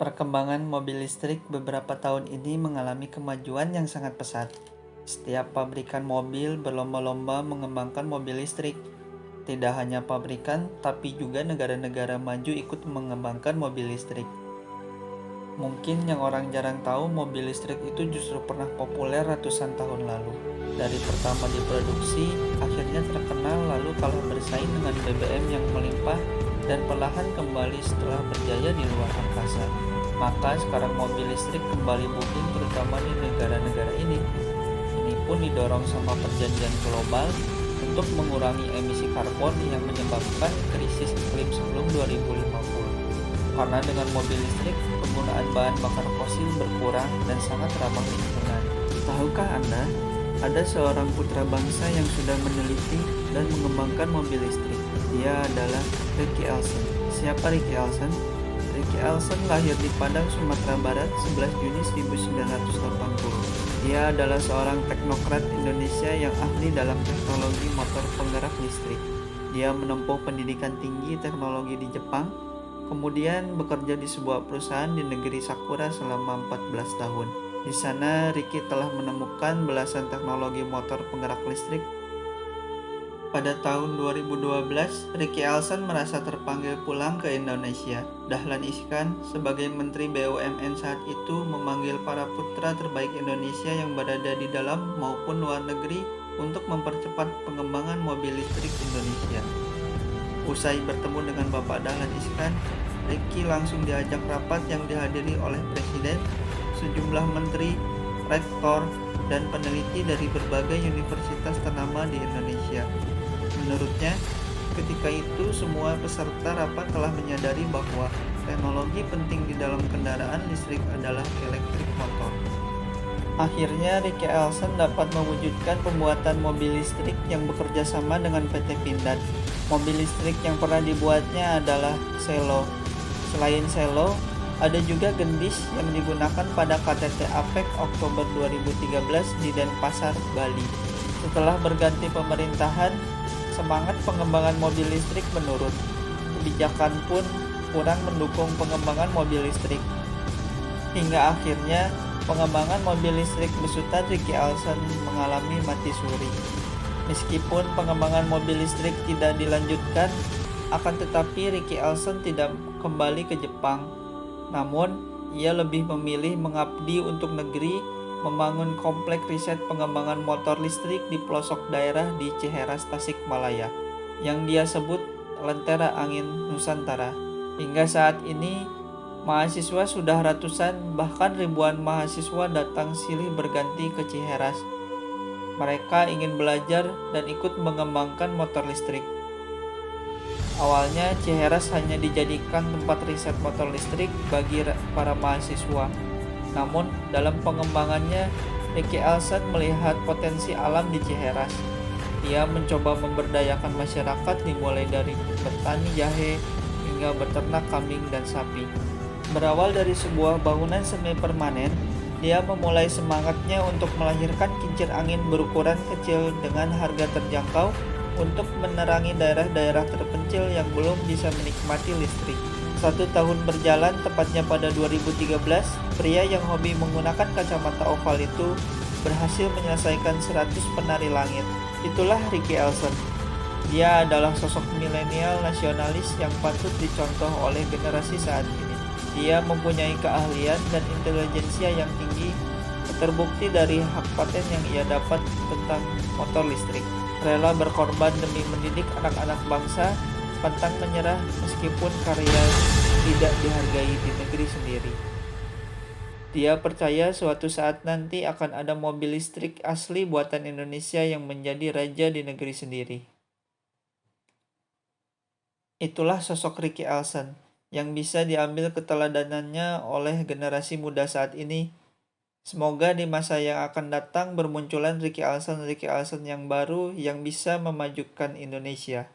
Perkembangan mobil listrik beberapa tahun ini mengalami kemajuan yang sangat pesat. Setiap pabrikan mobil berlomba-lomba mengembangkan mobil listrik. Tidak hanya pabrikan, tapi juga negara-negara maju ikut mengembangkan mobil listrik. Mungkin yang orang jarang tahu, mobil listrik itu justru pernah populer ratusan tahun lalu. Dari pertama diproduksi, akhirnya terkenal, lalu kalah bersaing dengan BBM yang melimpah, dan perlahan kembali setelah berjaya di luar angkasa. Maka sekarang mobil listrik kembali booming terutama di negara-negara ini. Ini pun didorong sama perjanjian global untuk mengurangi emisi karbon yang menyebabkan krisis iklim sebelum 2050. Karena dengan mobil listrik, penggunaan bahan bakar fosil berkurang dan sangat ramah lingkungan. Tahukah Anda, ada seorang putra bangsa yang sudah meneliti dan mengembangkan mobil listrik. Dia adalah Ricky Elson. Siapa Ricky Elson? Ricky Elson lahir di Padang, Sumatera Barat 11 Juni 1980. Dia adalah seorang teknokrat Indonesia yang ahli dalam teknologi motor penggerak listrik. Dia menempuh pendidikan tinggi teknologi di Jepang, kemudian bekerja di sebuah perusahaan di negeri Sakura selama 14 tahun. Di sana, Ricky telah menemukan belasan teknologi motor penggerak listrik. Pada tahun 2012, Ricky Elson merasa terpanggil pulang ke Indonesia. Dahlan Iskan, sebagai Menteri BUMN saat itu, memanggil para putra terbaik Indonesia yang berada di dalam maupun luar negeri untuk mempercepat pengembangan mobil listrik Indonesia. Usai bertemu dengan Bapak Dahlan Iskan, Ricky langsung diajak rapat yang dihadiri oleh Presiden, sejumlah menteri, rektor, dan peneliti dari berbagai universitas ternama di Indonesia. Menurutnya, ketika itu semua peserta rapat telah menyadari bahwa teknologi penting di dalam kendaraan listrik adalah elektrik motor. Akhirnya, Ricky Elson dapat mewujudkan pembuatan mobil listrik yang bekerja sama dengan PT Pindad. Mobil listrik yang pernah dibuatnya adalah Selo. Selain Selo, ada juga Gendis yang digunakan pada KTT APEC Oktober 2013 di Denpasar, Bali. Setelah berganti pemerintahan, semangat pengembangan mobil listrik menurun. Kebijakan pun kurang mendukung pengembangan mobil listrik. Hingga akhirnya, pengembangan mobil listrik besutan Ricky Elson mengalami mati suri. Meskipun pengembangan mobil listrik tidak dilanjutkan, akan tetapi Ricky Elson tidak kembali ke Jepang. Namun, ia lebih memilih mengabdi untuk negeri, membangun komplek riset pengembangan motor listrik di pelosok daerah di Ciheras, Tasikmalaya, yang dia sebut Lentera Angin Nusantara. Hingga saat ini, mahasiswa sudah ratusan, bahkan ribuan mahasiswa datang silih berganti ke Ciheras. Mereka ingin belajar dan ikut mengembangkan motor listrik. Awalnya, Ciheras hanya dijadikan tempat riset motor listrik bagi para mahasiswa. Namun, dalam pengembangannya, Ricky Elson melihat potensi alam di Ciheras. Ia mencoba memberdayakan masyarakat dimulai dari bertani jahe hingga beternak kambing dan sapi. Berawal dari sebuah bangunan semi permanen, dia memulai semangatnya untuk melahirkan kincir angin berukuran kecil dengan harga terjangkau untuk menerangi daerah-daerah terpencil yang belum bisa menikmati listrik. 1 tahun berjalan, tepatnya pada 2013, pria yang hobi menggunakan kacamata oval itu berhasil menyelesaikan 100 penari langit. Itulah Ricky Elson. Dia adalah sosok milenial nasionalis yang patut dicontoh oleh generasi saat ini. Dia mempunyai keahlian dan intelijensia yang tinggi, terbukti dari hak paten yang ia dapat tentang motor listrik. Rela berkorban demi mendidik anak-anak bangsa, pantang menyerah meskipun karya tidak dihargai di negeri sendiri. Dia percaya suatu saat nanti akan ada mobil listrik asli buatan Indonesia yang menjadi raja di negeri sendiri. Itulah sosok Ricky Elson yang bisa diambil keteladanannya oleh generasi muda saat ini. Semoga di masa yang akan datang bermunculan Ricky Elson yang baru yang bisa memajukan Indonesia.